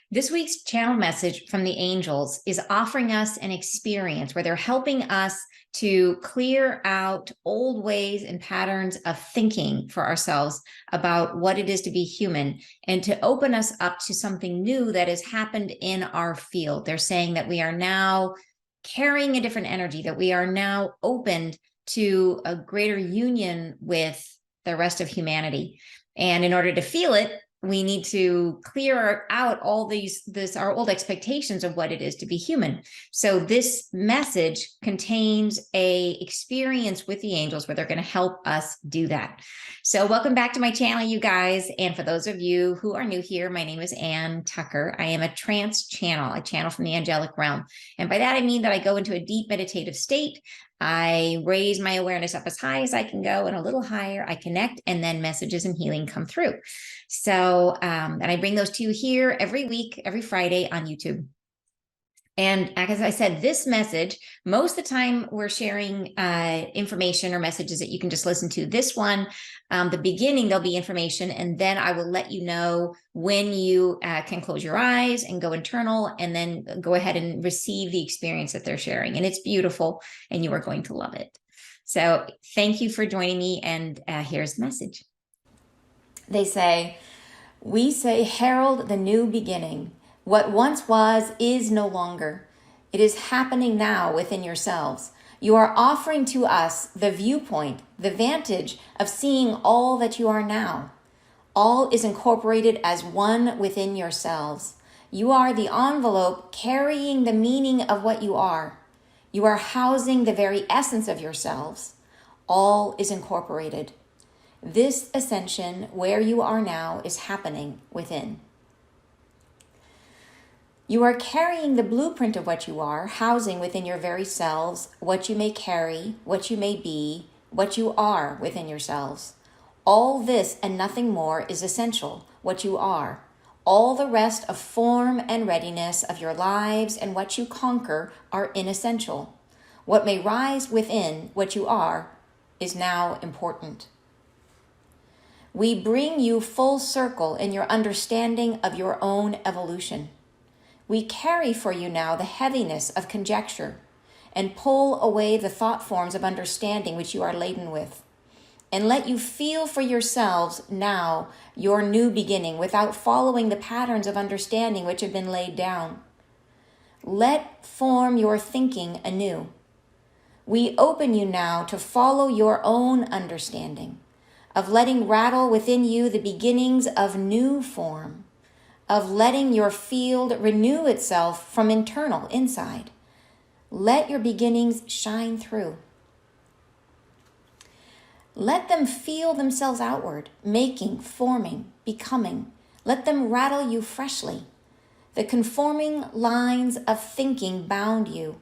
This week's channel message from the angels is offering us an experience where they're helping us to clear out old ways and patterns of thinking for ourselves about what it is to be human and to open us up to something new that has happened in our field. They're saying that we are now carrying a different energy, that we are now opened to a greater union with the rest of humanity. And in order to feel it, we need to clear out all our old expectations of what it is to be human. So this message contains a experience with the angels where they're going to help us do that. So welcome back to my channel, you guys. And for those of you who are new here, my name is Ann Tucker. I am a trance channel, a channel from the angelic realm. And by that, I mean that I go into a deep meditative state. I raise my awareness up as high as I can go and a little higher. I connect, and then messages and healing come through. So, and I bring those to you here every week, every Friday on YouTube. And as I said, this message, most of the time we're sharing information or messages that you can just listen to. This one, the beginning, there'll be information, and then I will let you know when you can close your eyes and go internal and then go ahead and receive the experience that they're sharing. And it's beautiful, and you are going to love it. So thank you for joining me, and here's the message. They say, we say, herald the new beginning. What once was is no longer. It is happening now within yourselves. You are offering to us the viewpoint, the vantage of seeing all that you are now. All is incorporated as one within yourselves. You are the envelope carrying the meaning of what you are. You are housing the very essence of yourselves. All is incorporated. This ascension where you are now is happening within. You are carrying the blueprint of what you are, housing within your very selves what you may carry, what you may be, what you are within yourselves. All this and nothing more is essential, what you are. All the rest of form and readiness of your lives and what you conquer are inessential. What may rise within what you are is now important. We bring you full circle in your understanding of your own evolution. We carry for you now the heaviness of conjecture and pull away the thought forms of understanding which you are laden with, and let you feel for yourselves now your new beginning without following the patterns of understanding which have been laid down. Let form your thinking anew. We open you now to follow your own understanding, of letting rattle within you the beginnings of new form, of letting your field renew itself from internal inside. Let your beginnings shine through. Let them feel themselves outward, making, forming, becoming. Let them rattle you freshly. The conforming lines of thinking bind you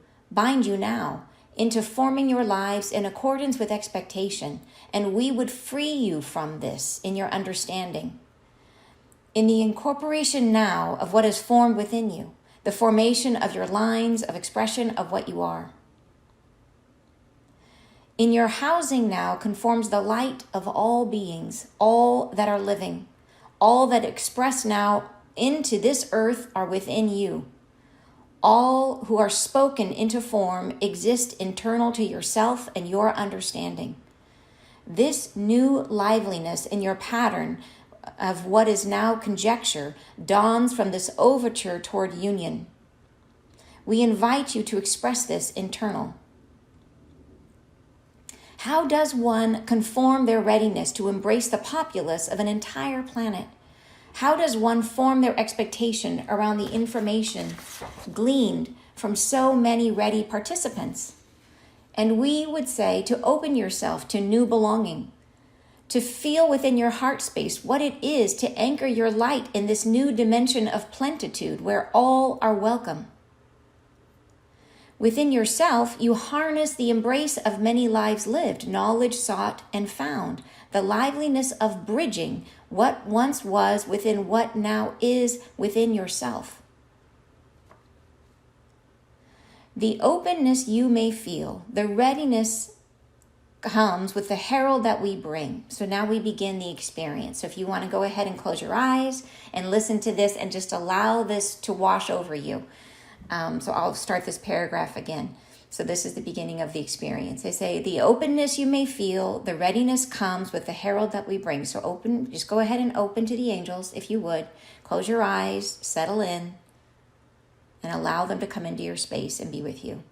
now into forming your lives in accordance with expectation, and we would free you from this in your understanding. In the incorporation now of what is formed within you, the formation of your lines of expression of what you are. In your housing now conforms the light of all beings, all that are living, all that express now into this earth are within you. All who are spoken into form exist internal to yourself and your understanding. This new liveliness in your pattern of what is now conjecture dawns from this overture toward union. We invite you to express this internal. How does one conform their readiness to embrace the populace of an entire planet? How does one form their expectation around the information gleaned from so many ready participants? And we would say to open yourself to new belonging, to feel within your heart space what it is to anchor your light in this new dimension of plenitude where all are welcome. Within yourself, you harness the embrace of many lives lived, knowledge sought and found, the liveliness of bridging what once was within what now is within yourself. The openness you may feel, the readiness comes with the herald that we bring. So now we begin the experience. So if you want to go ahead and close your eyes and listen to this and just allow this to wash over you. So I'll start this paragraph again. So this is the beginning of the experience. They say, the openness you may feel, the readiness comes with the herald that we bring. So open, just go ahead and open to the angels if you would. Close your eyes, settle in, and allow them to come into your space and be with you.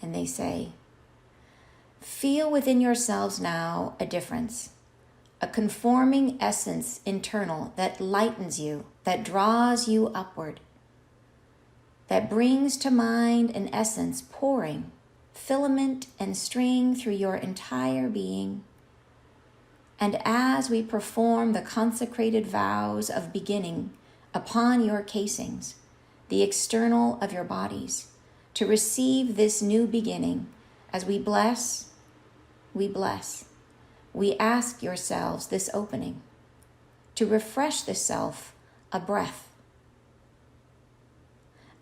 And they say, feel within yourselves now a difference, a conforming essence internal that lightens you, that draws you upward, that brings to mind an essence pouring, filament and string through your entire being. And as we perform the consecrated vows of beginning upon your casings, the external of your bodies, to receive this new beginning, as we bless, we bless. We ask yourselves this opening, to refresh the self, a breath.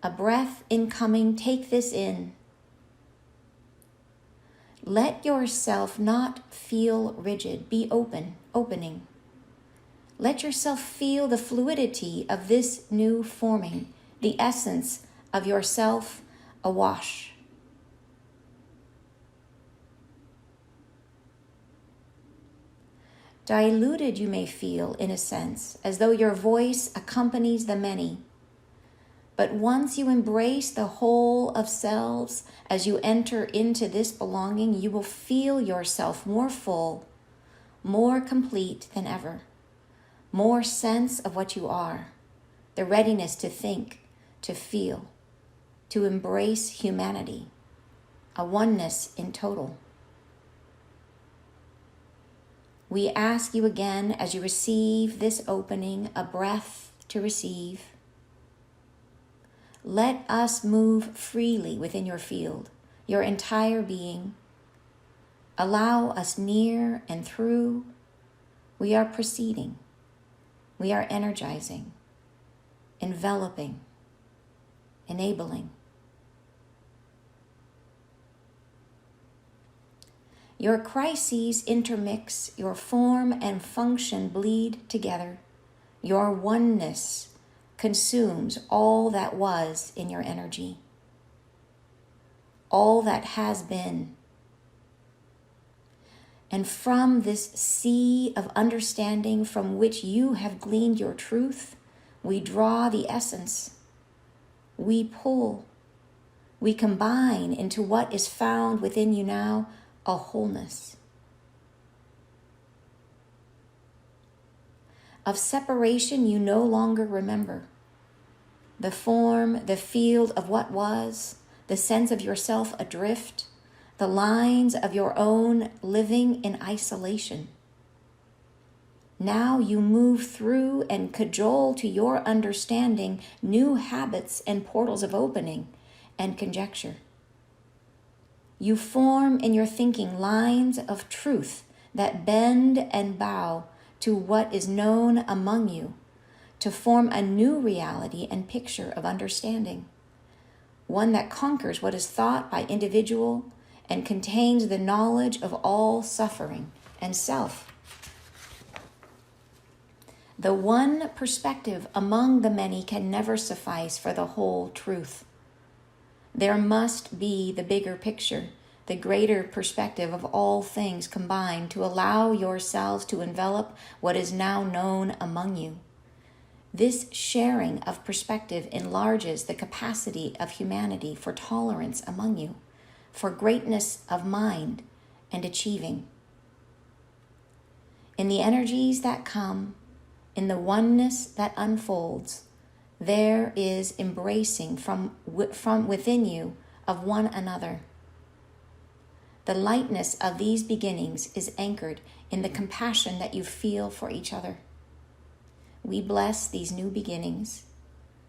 A breath incoming, take this in. Let yourself not feel rigid, be opening. Let yourself feel the fluidity of this new forming, the essence of yourself awash. Diluted you may feel, in a sense, as though your voice accompanies the many. But once you embrace the whole of selves, as you enter into this belonging, you will feel yourself more full, more complete than ever, more sense of what you are, the readiness to think, to feel, to embrace humanity, a oneness in total. We ask you again, as you receive this opening, a breath to receive. Let us move freely within your field, your entire being. Allow us near and through. We are proceeding. We are energizing, enveloping, enabling. Your crises intermix, your form and function bleed together. Your oneness consumes all that was in your energy, all that has been. And from this sea of understanding from which you have gleaned your truth, we draw the essence. We pull. We combine into what is found within you now, a wholeness. Of separation you no longer remember. The form, the field of what was, the sense of yourself adrift, the lines of your own living in isolation. Now you move through and cajole to your understanding new habits and portals of opening and conjecture. You form in your thinking lines of truth that bend and bow to what is known among you, to form a new reality and picture of understanding, one that conquers what is thought by individual and contains the knowledge of all suffering and self. The one perspective among the many can never suffice for the whole truth. There must be the bigger picture, the greater perspective of all things combined to allow yourselves to envelop what is now known among you. This sharing of perspective enlarges the capacity of humanity for tolerance among you, for greatness of mind and achieving. In the energies that come, in the oneness that unfolds, there is embracing from within you of one another. The lightness of these beginnings is anchored in the compassion that you feel for each other. We bless these new beginnings.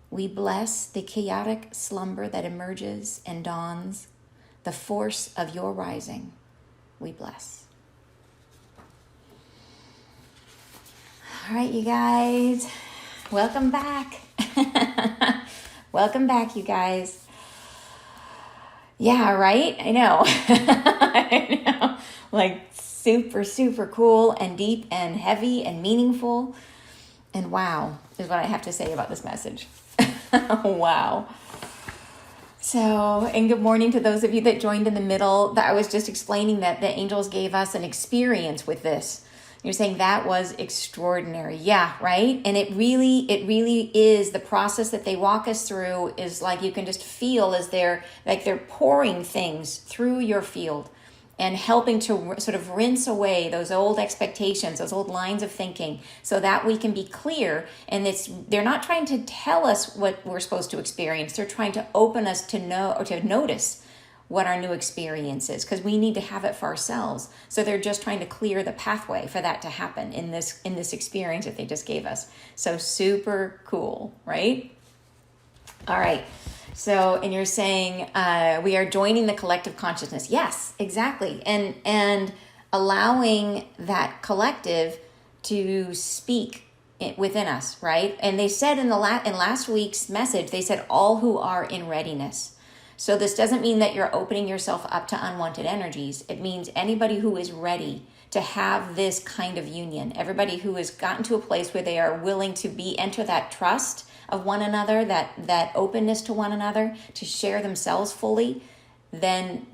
We bless the chaotic slumber that emerges and dawns, the force of your rising. We bless. All right, you guys, welcome back. Welcome back, you guys. Yeah, right? I know. I know. Like super, super cool and deep and heavy and meaningful. And wow is what I have to say about this message. Wow. So, and good morning to those of you that joined in the middle. That I was just explaining that the angels gave us an experience with this. You're saying that was extraordinary. Yeah, right? And it really is the process that they walk us through is like you can just feel as they're pouring things through your field and helping to sort of rinse away those old expectations, those old lines of thinking, so that we can be clear. And they're not trying to tell us what we're supposed to experience. They're trying to open us to know or to notice what our new experience is, because we need to have it for ourselves. So they're just trying to clear the pathway for that to happen in this experience that they just gave us. So super cool, right? All right. So, and you're saying we are joining the collective consciousness. Yes, exactly. And allowing that collective to speak within us, right? And they said in last week's message, they said all who are in readiness. So this doesn't mean that you're opening yourself up to unwanted energies. It means anybody who is ready to have this kind of union, everybody who has gotten to a place where they are willing to enter that trust of one another, that openness to one another, to share themselves fully, then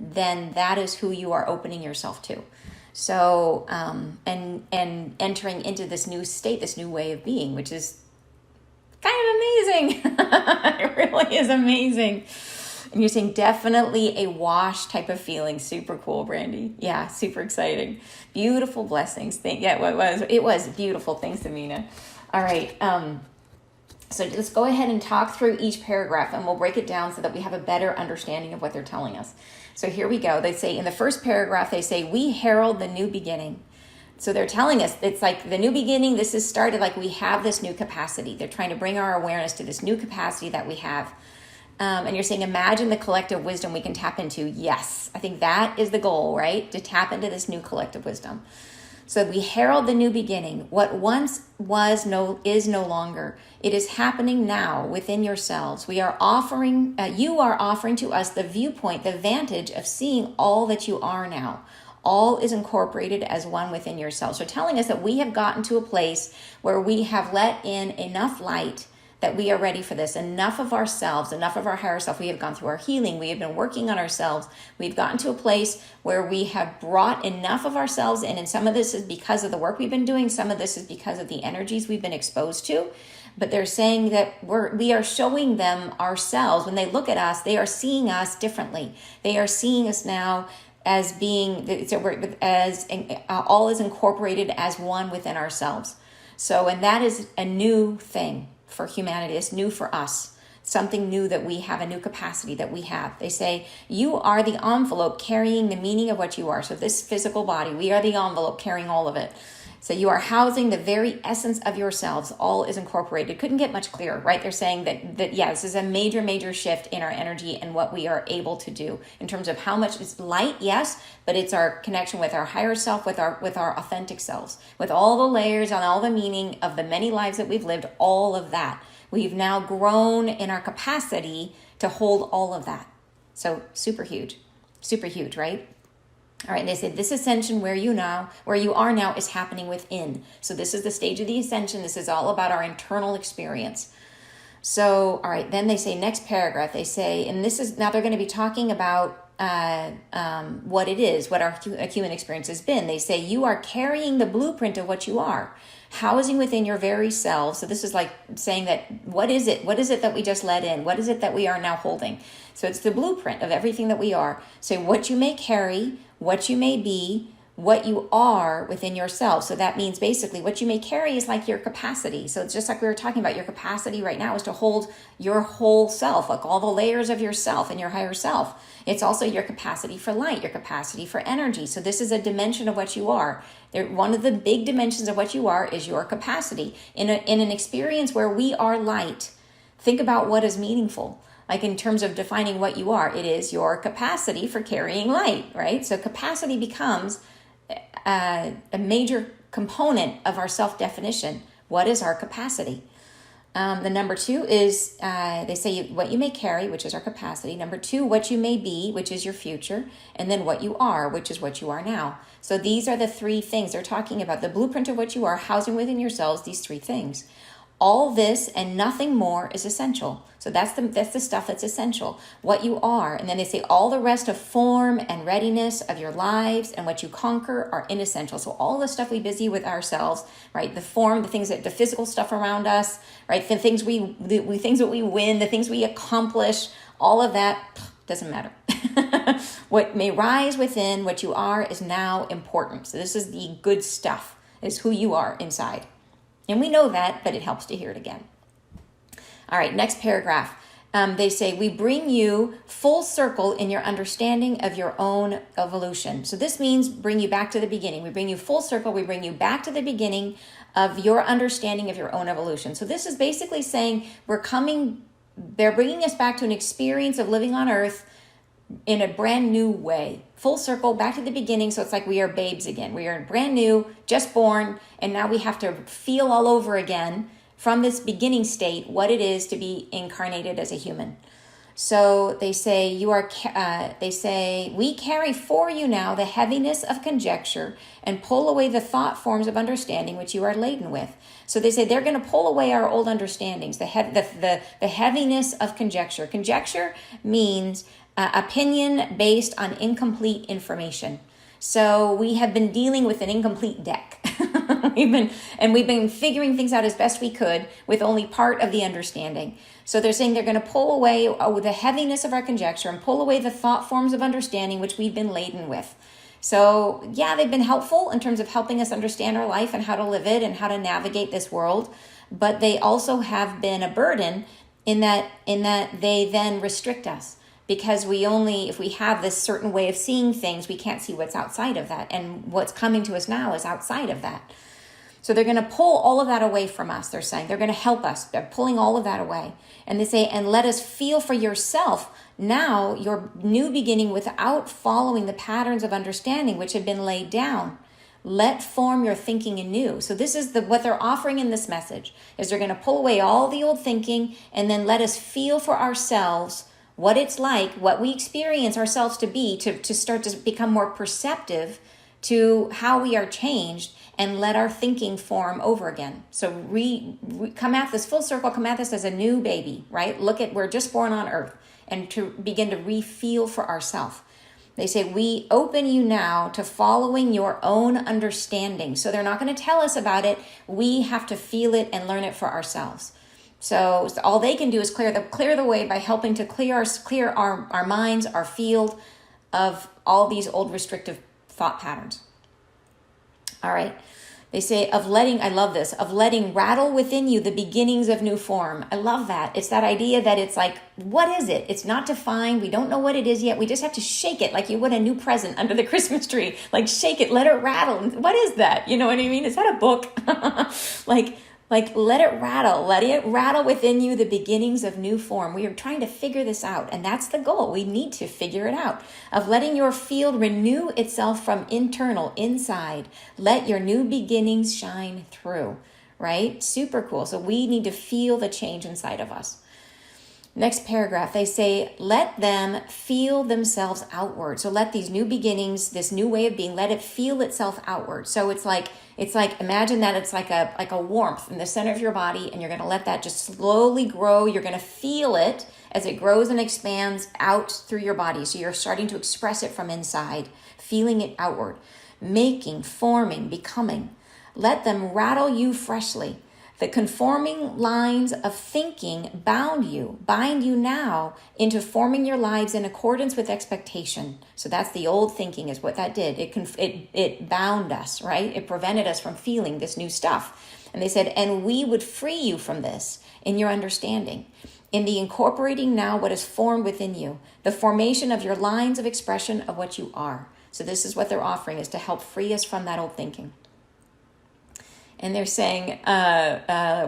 that is who you are opening yourself to. So, and entering into this new state, this new way of being, which is kind of amazing. It really is amazing. And you're saying definitely a wash type of feeling. Super cool, Brandy. Yeah, super exciting. Beautiful blessings. It was beautiful. Thanks, Amina. All right. So let's go ahead and talk through each paragraph, and we'll break it down so that we have a better understanding of what they're telling us. So here we go. They say in the first paragraph, they say, we herald the new beginning. So they're telling us it's like the new beginning. This is started like we have this new capacity. They're trying to bring our awareness to this new capacity that we have. And you're saying, imagine the collective wisdom we can tap into. Yes, I think that is the goal, right? To tap into this new collective wisdom. So we herald the new beginning. What once was is no longer. It is happening now within yourselves. You are offering to us the viewpoint, the vantage of seeing all that you are now. All is incorporated as one within yourselves. So telling us that we have gotten to a place where we have let in enough light that we are ready for this. Enough of ourselves, enough of our higher self. We have gone through our healing. We have been working on ourselves. We've gotten to a place where we have brought enough of ourselves in. And some of this is because of the work we've been doing. Some of this is because of the energies we've been exposed to. But they're saying that we are showing them ourselves. When they look at us, they are seeing us differently. They are seeing us now as being, all is incorporated as one within ourselves. So, and that is a new thing for humanity. It's new for us. Something new that we have, a new capacity that we have. They say, you are the envelope carrying the meaning of what you are. So this physical body, we are the envelope carrying all of it. So you are housing the very essence of yourselves. All is incorporated. Couldn't get much clearer, right? They're saying that yeah, this is a major, major shift in our energy and what we are able to do in terms of how much it's light, yes, but it's our connection with our higher self, with our authentic selves, with all the layers and all the meaning of the many lives that we've lived, all of that. We've now grown in our capacity to hold all of that. So super huge, right? All right, and they said this ascension where you are now is happening within. So this is the stage of the ascension. This is all about our internal experience. So, all right, then they say next paragraph, they say, and this is, now they're going to be talking about what it is, what our human experience has been. They say you are carrying the blueprint of what you are, housing within your very self. So this is like saying that, what is it? What is it that we just let in? What is it that we are now holding? So it's the blueprint of everything that we are. So what you may carry, what you may be, what you are within yourself. So that means basically what you may carry is like your capacity. So it's just like we were talking about, your capacity right now is to hold your whole self, like all the layers of yourself and your higher self. It's also your capacity for light, your capacity for energy. So this is a dimension of what you are. One of the big dimensions of what you are is your capacity. In an experience where we are light, think about what is meaningful. Like in terms of defining what you are, it is your capacity for carrying light, right? So capacity becomes a major component of our self-definition. What is our capacity? The number 2 is, they say what you may carry, which is our capacity. Number 2, what you may be, which is your future. And then what you are, which is what you are now. So these are the 3 things they're talking about. The blueprint of what you are, housing within yourselves, these 3 things. All this and nothing more is essential. So that's the stuff that's essential. What you are. And then they say all the rest of form and readiness of your lives and what you conquer are inessential. So all the stuff we busy with ourselves, right? The form, the things that, the physical stuff around us, right? The things things that we win, the things we accomplish, all of that doesn't matter. What may rise within what you are is now important. So this is the good stuff, is who you are inside. And we know that, but it helps to hear it again. All right, next paragraph. They say, we bring you full circle in your understanding of your own evolution. So this means bring you back to the beginning. We bring you full circle. We bring you back to the beginning of your understanding of your own evolution. So this is basically saying they're bringing us back to an experience of living on Earth in a brand new way. Full circle, back to the beginning. So it's like we are babes again. We are brand new, just born, and now we have to feel all over again from this beginning state what it is to be incarnated as a human. So they say we carry for you now the heaviness of conjecture and pull away the thought forms of understanding which you are laden with. So they say they're going to pull away our old understandings, the heaviness of conjecture. Conjecture means opinion based on incomplete information. So we have been dealing with an incomplete deck. we've been figuring things out as best we could with only part of the understanding. So they're saying they're going to pull away the heaviness of our conjecture and pull away the thought forms of understanding which we've been laden with. So yeah, they've been helpful in terms of helping us understand our life and how to live it and how to navigate this world. But they also have been a burden in that they then restrict us. Because if we have this certain way of seeing things, we can't see what's outside of that. And what's coming to us now is outside of that. So they're going to pull all of that away from us, they're saying. They're going to help us. They're pulling all of that away. And they say, and let us feel for yourself now your new beginning without following the patterns of understanding which have been laid down. Let form your thinking anew. So this is what they're offering in this message, is they're going to pull away all the old thinking and then let us feel for ourselves what it's like, what we experience ourselves to be, to start to become more perceptive to how we are changed and let our thinking form over again. So come at this full circle, come at this as a new baby, right? We're just born on Earth, and to begin to re-feel for ourselves. They say, we open you now to following your own understanding. So they're not going to tell us about it. We have to feel it and learn it for ourselves. So all they can do is clear the way by helping to clear our minds, our field of all these old restrictive thought patterns. All right. They say I love this, of letting rattle within you the beginnings of new form. I love that. It's that idea that it's like, what is it? It's not defined. We don't know what it is yet. We just have to shake it like you would a new present under the Christmas tree. Like shake it, let it rattle. What is that? You know what I mean? Is that a book? Like let it rattle within you the beginnings of new form. We are trying to figure this out, and that's the goal. We need to figure it out, of letting your field renew itself from inside. Let your new beginnings shine through, right? Super cool. So we need to feel the change inside of us. Next paragraph, they say, let them feel themselves outward. So let these new beginnings, this new way of being, let it feel itself outward. So it's like imagine that it's like a warmth in the center of your body, and you're going to let that just slowly grow. You're going to feel it as it grows and expands out through your body. So you're starting to express it from inside, feeling it outward, making, forming, becoming. Let them rattle you freshly. The conforming lines of thinking bind you now into forming your lives in accordance with expectation. So that's the old thinking is what that did. It bound us, right? It prevented us from feeling this new stuff. And they said, and we would free you from this in your understanding, in the incorporating now what is formed within you, the formation of your lines of expression of what you are. So this is what they're offering, is to help free us from that old thinking. And they're saying,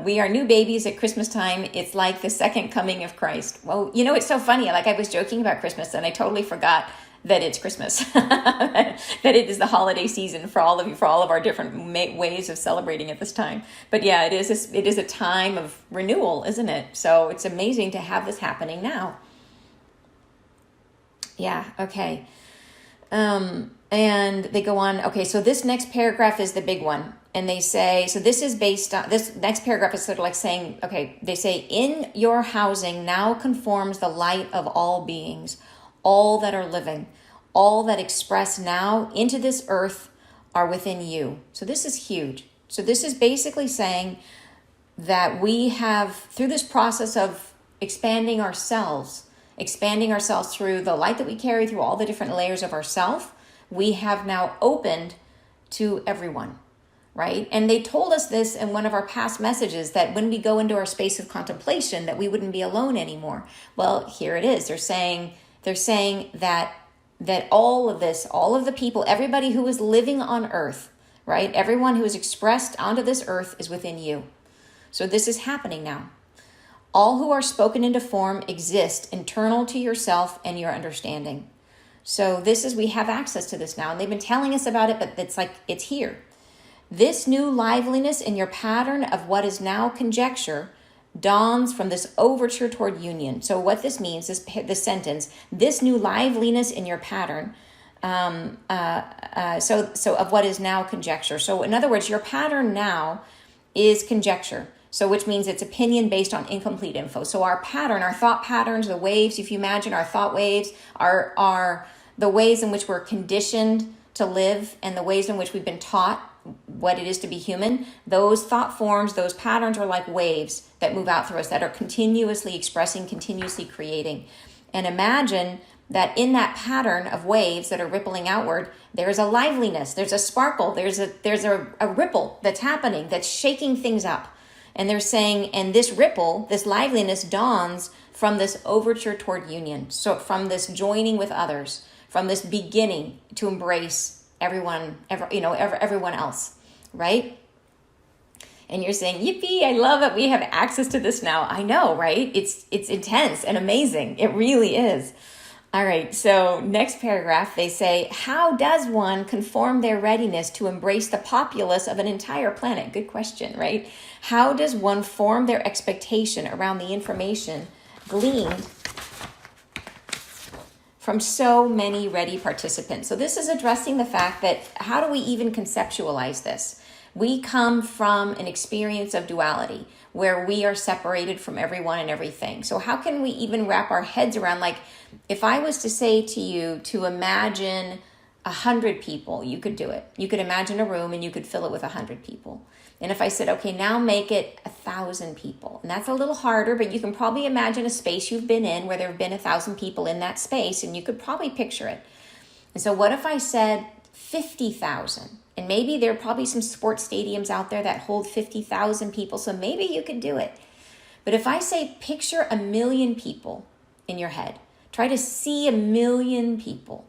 we are new babies at Christmas time. It's like the second coming of Christ. Well, it's so funny. Like I was joking about Christmas and I totally forgot that it's Christmas, that it is the holiday season for all of you, for all of our different ways of celebrating at this time. But yeah, it is a time of renewal, isn't it? So it's amazing to have this happening now. Yeah, okay. And they go on, okay, so this next paragraph is the big one. And they say, so this is based on, this next paragraph is sort of like saying, okay, they say, in your housing now conforms the light of all beings, all that are living, all that express now into this earth are within you. So this is huge. So this is basically saying that we have, through this process of expanding ourselves through the light that we carry, through all the different layers of ourself, we have now opened to everyone, right? And they told us this in one of our past messages, that when we go into our space of contemplation, that we wouldn't be alone anymore. Well, here it is. They're saying that all of this, all of the people, everybody who is living on earth, right? Everyone who is expressed onto this earth is within you. So this is happening now. All who are spoken into form exist internal to yourself and your understanding. So we have access to this now, and they've been telling us about it, but it's here. This new liveliness in your pattern of what is now conjecture dawns from this overture toward union. So what this means, this sentence, this new liveliness in your pattern, so of what is now conjecture. So in other words, your pattern now is conjecture. So which means it's opinion based on incomplete info. So our pattern, our thought patterns, the waves, if you imagine our thought waves, are the ways in which we're conditioned to live and the ways in which we've been taught what it is to be human. Those thought forms, those patterns are like waves that move out through us, that are continuously expressing, continuously creating. And imagine that in that pattern of waves that are rippling outward, there's a liveliness, there's a sparkle, there's a ripple that's happening, that's shaking things up. And they're saying, and this ripple, this liveliness dawns from this overture toward union. So from this joining with others, from this beginning to embrace everyone else, right? And you're saying, yippee, I love it. We have access to this now. I know, right? It's intense and amazing. It really is. All right, so next paragraph, they say, how does one conform their readiness to embrace the populace of an entire planet? Good question, right? How does one form their expectation around the information gleaned from so many ready participants? So this is addressing the fact that how do we even conceptualize this? We come from an experience of duality where we are separated from everyone and everything. So how can we even wrap our heads around, like, if I was to say to you to imagine 100 people, you could do it. You could imagine a room and you could fill it with 100 people. And if I said, okay, now make it 1,000 people. And that's a little harder, but you can probably imagine a space you've been in where there have been 1,000 people in that space, and you could probably picture it. And so what if I said 50,000? And maybe there are probably some sports stadiums out there that hold 50,000 people, so maybe you could do it. But if I say picture 1,000,000 people in your head, try to see 1,000,000 people,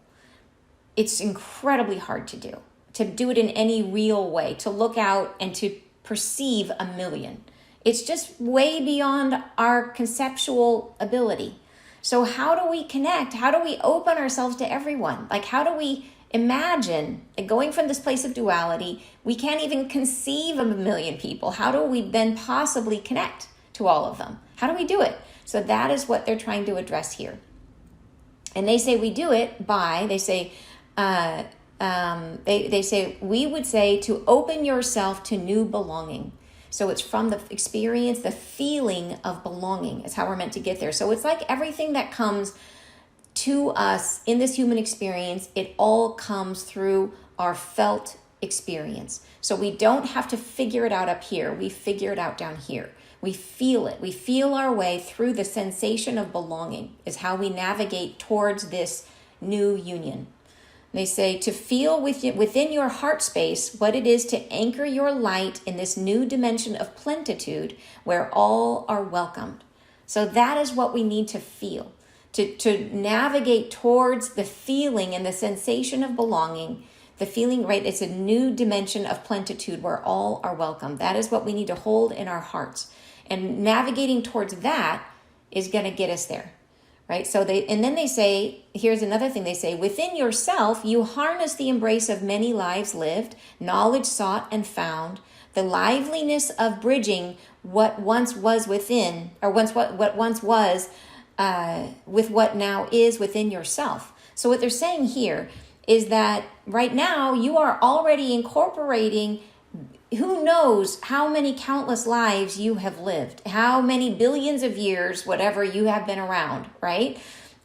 it's incredibly hard to do it in any real way, to look out and to perceive 1,000,000. It's just way beyond our conceptual ability. So how do we connect? How do we open ourselves to everyone? Like, how do we imagine going from this place of duality? We can't even conceive of 1,000,000 people. How do we then possibly connect to all of them? How do we do it? So that is what they're trying to address here. And they say we do it by, they say we would say to open yourself to new belonging. So it's from the experience, the feeling of belonging is how we're meant to get there. So it's like everything that comes to us in this human experience, it all comes through our felt experience. So we don't have to figure it out up here. We figure it out down here. We feel it. We feel our way through the sensation of belonging is how we navigate towards this new union. They say to feel within your heart space what it is to anchor your light in this new dimension of plenitude where all are welcomed. So that is what we need to feel. To navigate towards the feeling and the sensation of belonging, the feeling, right? It's a new dimension of plenitude where all are welcome. That is what we need to hold in our hearts. And navigating towards that is going to get us there, right? So and then they say, here's another thing they say: within yourself, you harness the embrace of many lives lived, knowledge sought and found, the liveliness of bridging what once was within, or what once was, with what now is within yourself. So what they're saying here is that right now you are already incorporating who knows how many countless lives you have lived, how many billions of years, whatever you have been around, right?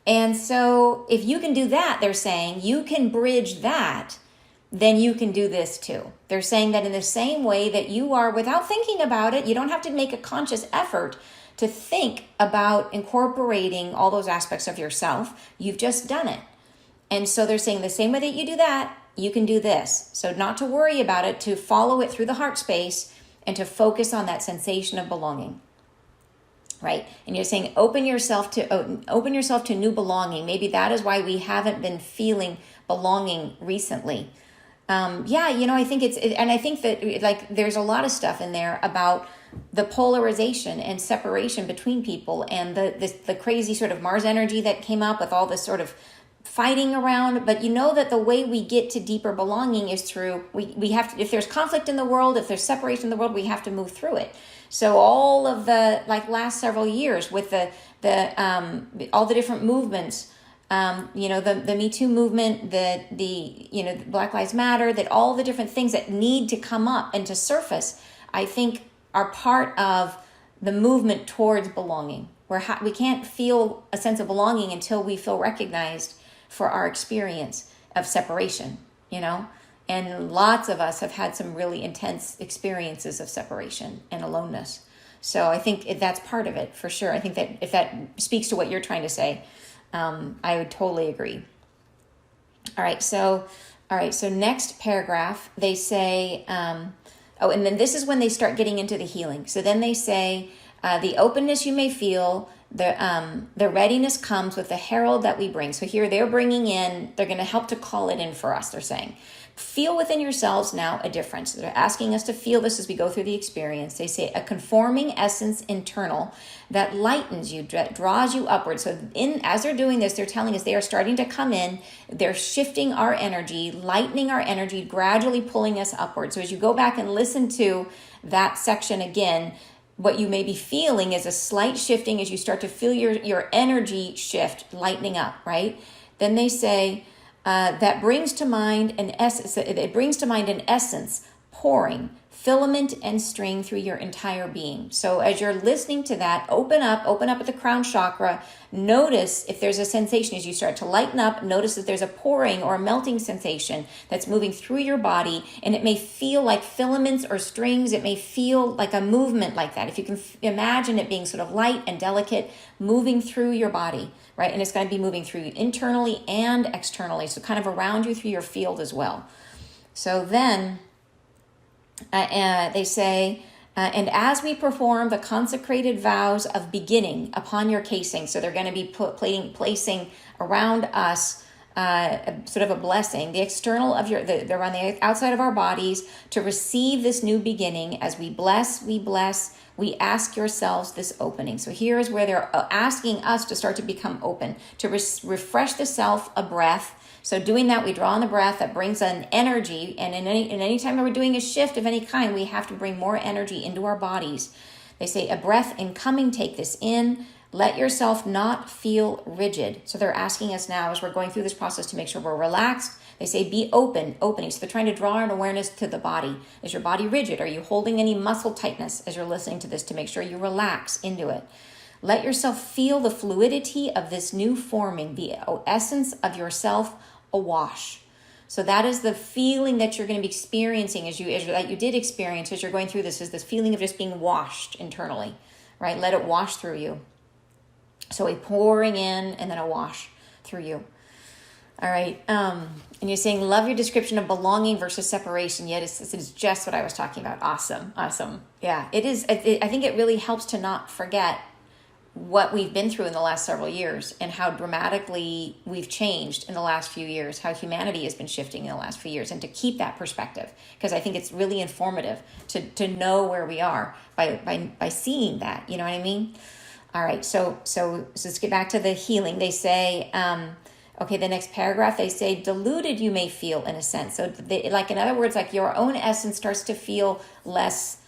And so if you can do that, they're saying you can bridge that, then you can do this too. They're saying that in the same way that you are, without thinking about it, you don't have to make a conscious effort to think about incorporating all those aspects of yourself. You've just done it. And so they're saying the same way that you do that, you can do this. So not to worry about it, to follow it through the heart space and to focus on that sensation of belonging, right? And you're saying open yourself to new belonging. Maybe that is why we haven't been feeling belonging recently. I think and I think that like there's a lot of stuff in there about the polarization and separation between people, and the crazy sort of Mars energy that came up with all this sort of fighting around. But you know that the way we get to deeper belonging is through, we have to, if there's conflict in the world, if there's separation in the world, we have to move through it. So all of the last several years with all the different movements, the Me Too movement, the Black Lives Matter, that all the different things that need to come up and to surface, I think are part of the movement towards belonging. We can't feel a sense of belonging until we feel recognized for our experience of separation, and lots of us have had some really intense experiences of separation and aloneness. So I think that's part of it for sure. I think that if that speaks to what you're trying to say, I would totally agree. All right. So next paragraph, they say, and then this is when they start getting into the healing. So then they say, the openness you may feel, the readiness comes with the herald that we bring. So here they're going to help to call it in for us. They're saying, feel within yourselves now a difference. They're asking us to feel this as we go through the experience. They say a conforming essence internal that lightens you, that draws you upward. So as they're doing this, they're telling us they are starting to come in. They're shifting our energy, lightening our energy, gradually pulling us upward. So as you go back and listen to that section again, what you may be feeling is a slight shifting as you start to feel your energy shift, lightening up, right? Then they say that brings to mind an essence. It brings to mind an essence pouring filament and string through your entire being. So as you're listening to that, open up at the crown chakra. Notice if there's a sensation as you start to lighten up. Notice that there's a pouring or a melting sensation that's moving through your body, and it may feel like filaments or strings. It may feel like a movement like that. If you can imagine it being sort of light and delicate, moving through your body, right? And it's going to be moving through you internally and externally, so kind of around you through your field as well. So then they say, and as we perform the consecrated vows of beginning upon your casing, so they're going to be placing around us sort of a blessing, the external of they're on the outside of our bodies to receive this new beginning. As we bless, we ask yourselves this opening. So here is where they're asking us to start to become open, to refresh the self a breath. So doing that, we draw on the breath that brings an energy. And in any time that we're doing a shift of any kind, we have to bring more energy into our bodies. They say a breath in coming, take this in. Let yourself not feel rigid. So they're asking us now as we're going through this process to make sure we're relaxed. They say be opening. So they're trying to draw an awareness to the body. Is your body rigid? Are you holding any muscle tightness as you're listening to this to make sure you relax into it? Let yourself feel the fluidity of this new forming, the essence of yourself awash. So that is the feeling that you're going to be experiencing that you did experience as you're going through this, is this feeling of just being washed internally, right? Let it wash through you. So a pouring in and then a wash through you. All right. And you're saying, love your description of belonging versus separation. Yet it's just what I was talking about. Awesome. Yeah, it is. I think it really helps to not forget what we've been through in the last several years and how dramatically we've changed in the last few years, how humanity has been shifting in the last few years, and to keep that perspective, because I think it's really informative to know where we are by seeing that, you know what I mean? All right, so let's get back to the healing. They say, okay, the next paragraph, they say, diluted you may feel in a sense. So like, in other words, like your own essence starts to feel less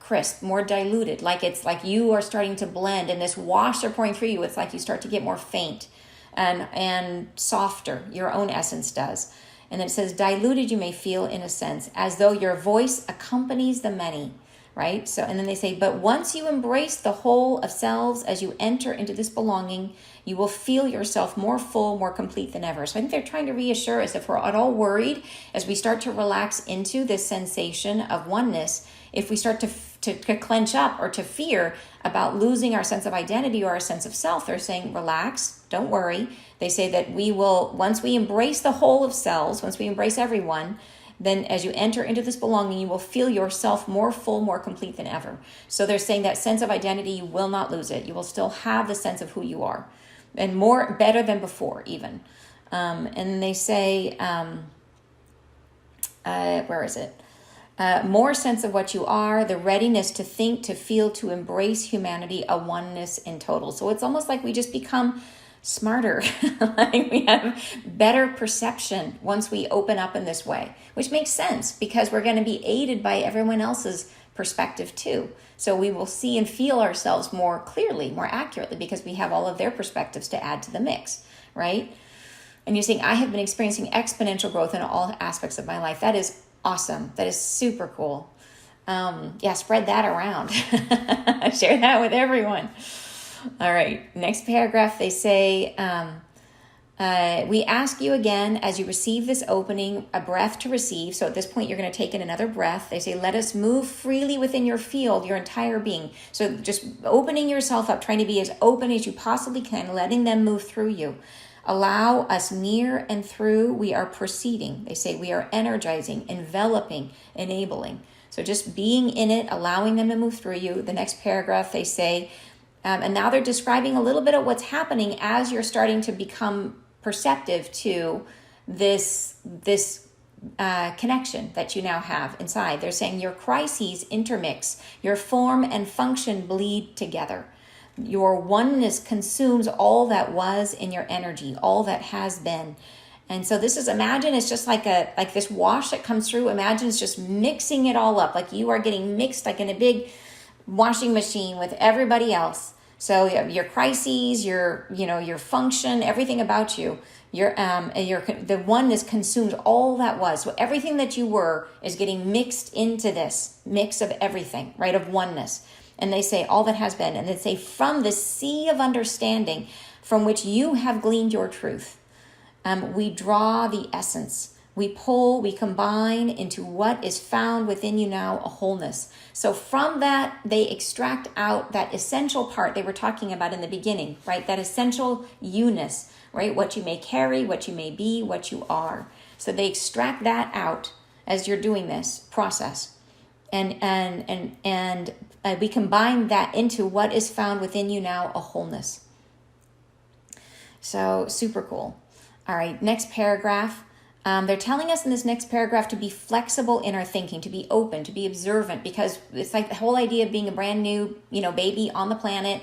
crisp, more diluted. Like it's like you are starting to blend, and this wash they're pouring through you, it's like you start to get more faint and softer. Your own essence does. And then it says, diluted you may feel in a sense, as though your voice accompanies the many. Right? So, and then they say, but once you embrace the whole of selves as you enter into this belonging, you will feel yourself more full, more complete than ever. So I think they're trying to reassure us, if we're at all worried, as we start to relax into this sensation of oneness, if we start to clench up or to fear about losing our sense of identity or our sense of self, they're saying, relax, don't worry. They say that we will, once we embrace the whole of selves, once we embrace everyone, then as you enter into this belonging, you will feel yourself more full, more complete than ever. So they're saying that sense of identity, you will not lose it. You will still have the sense of who you are, and more, better than before even. And they say, where is it? More sense of what you are, the readiness to think, to feel, to embrace humanity, a oneness in total. So it's almost like we just become smarter. Like we have better perception once we open up in this way, which makes sense because we're going to be aided by everyone else's perspective too. So we will see and feel ourselves more clearly, more accurately, because we have all of their perspectives to add to the mix, right? And you're saying, I have been experiencing exponential growth in all aspects of my life. That is awesome. That is super cool. Yeah, spread that around. Share that with everyone. All right, next paragraph, they say, we ask you again, as you receive this opening, a breath to receive. So at this point, you're going to take in another breath. They say, let us move freely within your field, your entire being. So just opening yourself up, trying to be as open as you possibly can, letting them move through you. Allow us near and through, we are proceeding. They say we are energizing, enveloping, enabling. So just being in it, allowing them to move through you. The next paragraph, they say, and now they're describing a little bit of what's happening as you're starting to become perceptive to this connection that you now have inside. They're saying your crises intermix, your form and function bleed together. Your oneness consumes all that was in your energy, all that has been. And so this is, imagine it's just like this wash that comes through. Imagine it's just mixing it all up, like you are getting mixed like in a big washing machine with everybody else. So your crises, your function, everything about you, the oneness consumes all that was. So everything that you were is getting mixed into this mix of everything, right? Of oneness. And they say all that has been, and they say from the sea of understanding from which you have gleaned your truth, we draw the essence. We pull, we combine into what is found within you now, a wholeness. So from that, they extract out that essential part they were talking about in the beginning, right? That essential you-ness, right? What you may carry, what you may be, what you are. So they extract that out as you're doing this process. And we combine that into what is found within you now, a wholeness. So super cool. All right, next paragraph. They're telling us in this next paragraph to be flexible in our thinking, to be open, to be observant, because it's like the whole idea of being a brand new, baby on the planet.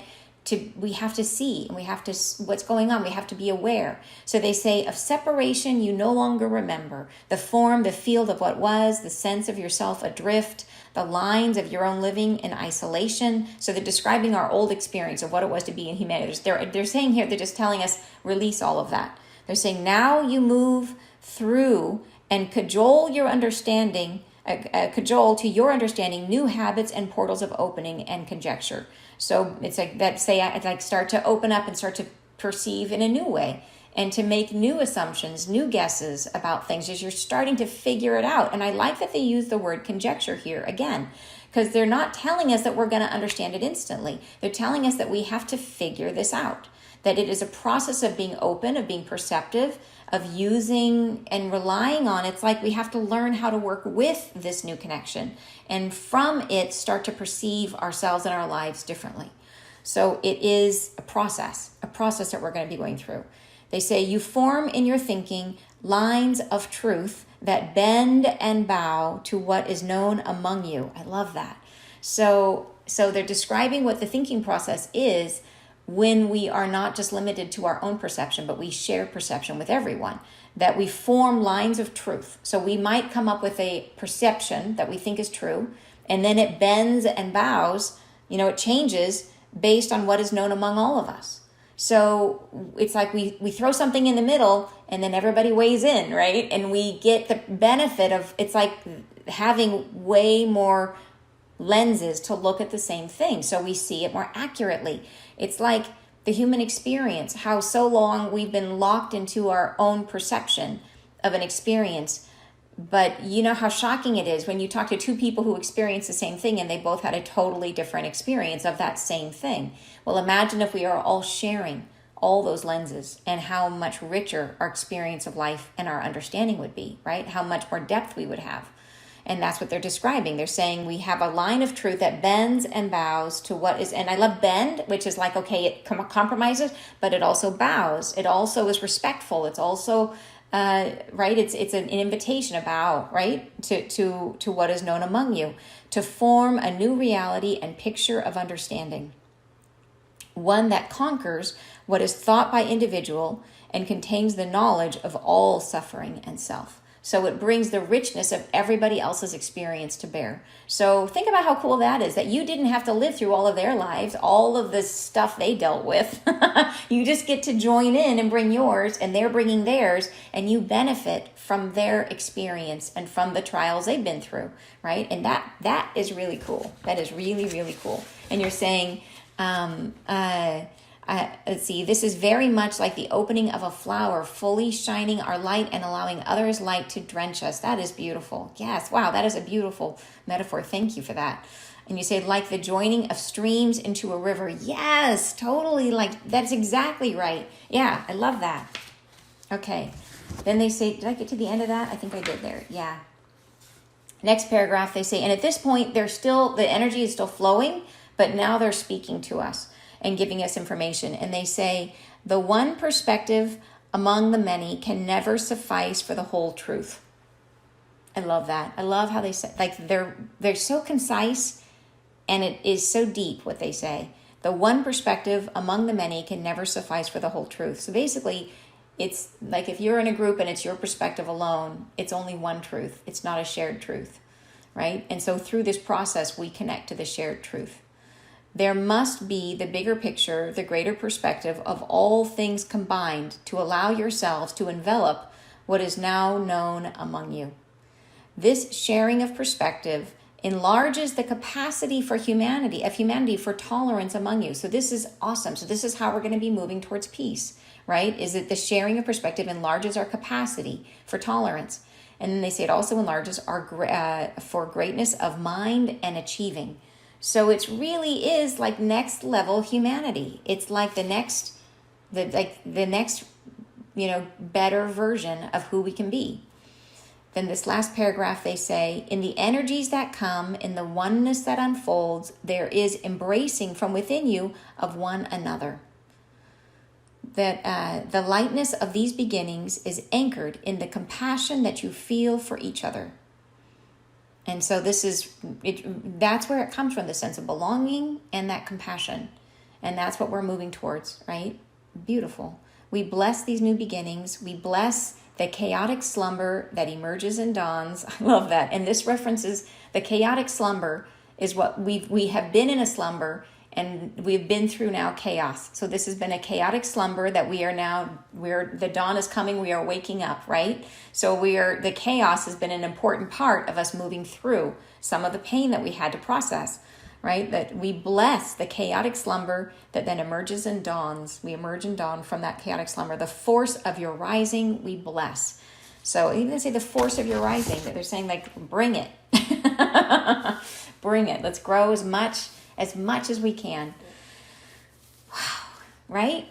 We have to see, and we have to, what's going on. We have to be aware. So they say, of separation, you no longer remember the form, the field of what was, the sense of yourself adrift, the lines of your own living in isolation. So they're describing our old experience of what it was to be in humanity. They're saying here, they're just telling us, release all of that. They're saying, now you move through and cajole to your understanding new habits and portals of opening and conjecture. So it's like that, say, I'd like start to open up and start to perceive in a new way and to make new assumptions, new guesses about things as you're starting to figure it out. And I like that they use the word conjecture here again, because they're not telling us that we're going to understand it instantly. They're telling us that we have to figure this out, that it is a process of being open, of being perceptive, of using and relying on. It's like we have to learn how to work with this new connection, and from it start to perceive ourselves and our lives differently. So it is a process that we're going to be going through. They say you form in your thinking lines of truth that bend and bow to what is known among you. I love that. So So they're describing what the thinking process is when we are not just limited to our own perception, but we share perception with everyone, that we form lines of truth. So we might come up with a perception that we think is true, and then it bends and bows, it changes based on what is known among all of us. So it's like we throw something in the middle and then everybody weighs in, right? And we get the benefit of, it's like having way more lenses to look at the same thing, so we see it more accurately. It's like the human experience, how so long we've been locked into our own perception of an experience. But you know how shocking it is when you talk to two people who experience the same thing and they both had a totally different experience of that same thing. Well, imagine if we are all sharing all those lenses, and how much richer our experience of life and our understanding would be, right? How much more depth we would have. And that's what they're describing. They're saying we have a line of truth that bends and bows to what is, and I love bend, which is like, okay, it compromises, but it also bows. It also is respectful. It's also, right? It's an invitation, a bow, right? To what is known among you, to form a new reality and picture of understanding. One that conquers what is thought by individual and contains the knowledge of all suffering and self. So it brings the richness of everybody else's experience to bear. So think about how cool that is, that you didn't have to live through all of their lives, all of the stuff they dealt with. You just get to join in and bring yours, and they're bringing theirs, and you benefit from their experience and from the trials they've been through, right? And that is really cool. That is really, really cool. And you're saying, let's see, this is very much like the opening of a flower, fully shining our light and allowing others' light to drench us. That is beautiful. Yes, wow, that is a beautiful metaphor. Thank you for that. And you say, like the joining of streams into a river. Yes, totally, like that's exactly right. Yeah, I love that. Okay, then they say, did I get to the end of that? I think I did there, yeah. Next paragraph, they say, and at this point, the energy is still flowing, but now they're speaking to us and giving us information. And they say, the one perspective among the many can never suffice for the whole truth. I love that. I love how they say, like they're so concise, and it is so deep what they say. The one perspective among the many can never suffice for the whole truth. So basically, it's like if you're in a group and it's your perspective alone, it's only one truth. It's not a shared truth, right? And so through this process, we connect to the shared truth. There must be the bigger picture, the greater perspective of all things combined to allow yourselves to envelop what is now known among you. This sharing of perspective enlarges the capacity for humanity for tolerance among you. So this is awesome. So this is how we're going to be moving towards peace, right? Is that the sharing of perspective enlarges our capacity for tolerance. And then they say it also enlarges our for greatness of mind and achieving. So it really is like next level humanity. It's like the next, better version of who we can be. Then this last paragraph, they say, in the energies that come, in the oneness that unfolds, there is embracing from within you of one another. That the lightness of these beginnings is anchored in the compassion that you feel for each other. And so that's where it comes from, the sense of belonging and that compassion. And that's what we're moving towards, right? Beautiful. We bless these new beginnings. We bless the chaotic slumber that emerges and dawns. I love that. And this references the chaotic slumber is what we have been in a slumber, and we've been through now chaos. So this has been a chaotic slumber that the dawn is coming, we are waking up, right? So the chaos has been an important part of us moving through some of the pain that we had to process, right? That we bless the chaotic slumber that then emerges and dawns. We emerge and dawn from that chaotic slumber. The force of your rising, we bless. So even they say the force of your rising, that they're saying like, bring it. Bring it. Let's grow as much as we can. Wow, right?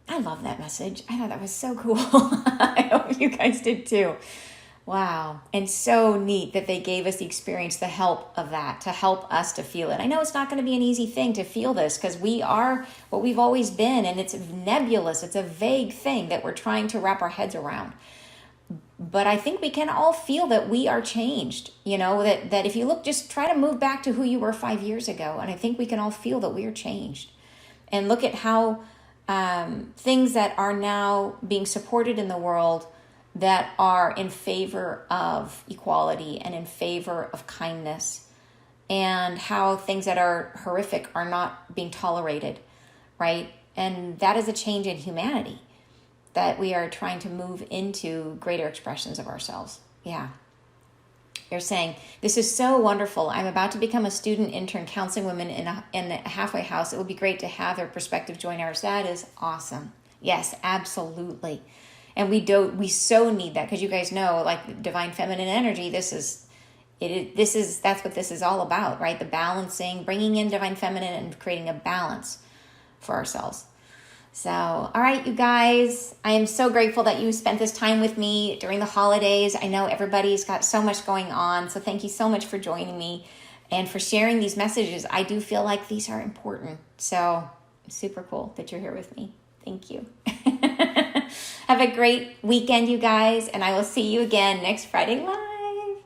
I love that message. I thought that was so cool. I hope you guys did too. Wow. And so neat that they gave us the experience, the help of that, to help us to feel it. I know it's not going to be an easy thing to feel this, because we are what we've always been, and it's nebulous. It's a vague thing that we're trying to wrap our heads around. But I think we can all feel that we are changed, that if you look, just try to move back to who you were 5 years ago. And I think we can all feel that we are changed. And look at how things that are now being supported in the world that are in favor of equality and in favor of kindness, and how things that are horrific are not being tolerated, right? And that is a change in humanity, that we are trying to move into greater expressions of ourselves. Yeah. You're saying, this is so wonderful. I'm about to become a student intern counseling women in a halfway house. It would be great to have their perspective join ours. That is awesome. Yes, absolutely. And we so need that, because you guys know, like divine feminine energy, that's what this is all about, right? The balancing, bringing in divine feminine and creating a balance for ourselves. So, all right, you guys, I am so grateful that you spent this time with me during the holidays. I know everybody's got so much going on. So thank you so much for joining me and for sharing these messages. I do feel like these are important. So super cool that you're here with me. Thank you. Have a great weekend, you guys. And I will see you again next Friday live.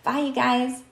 Bye, you guys.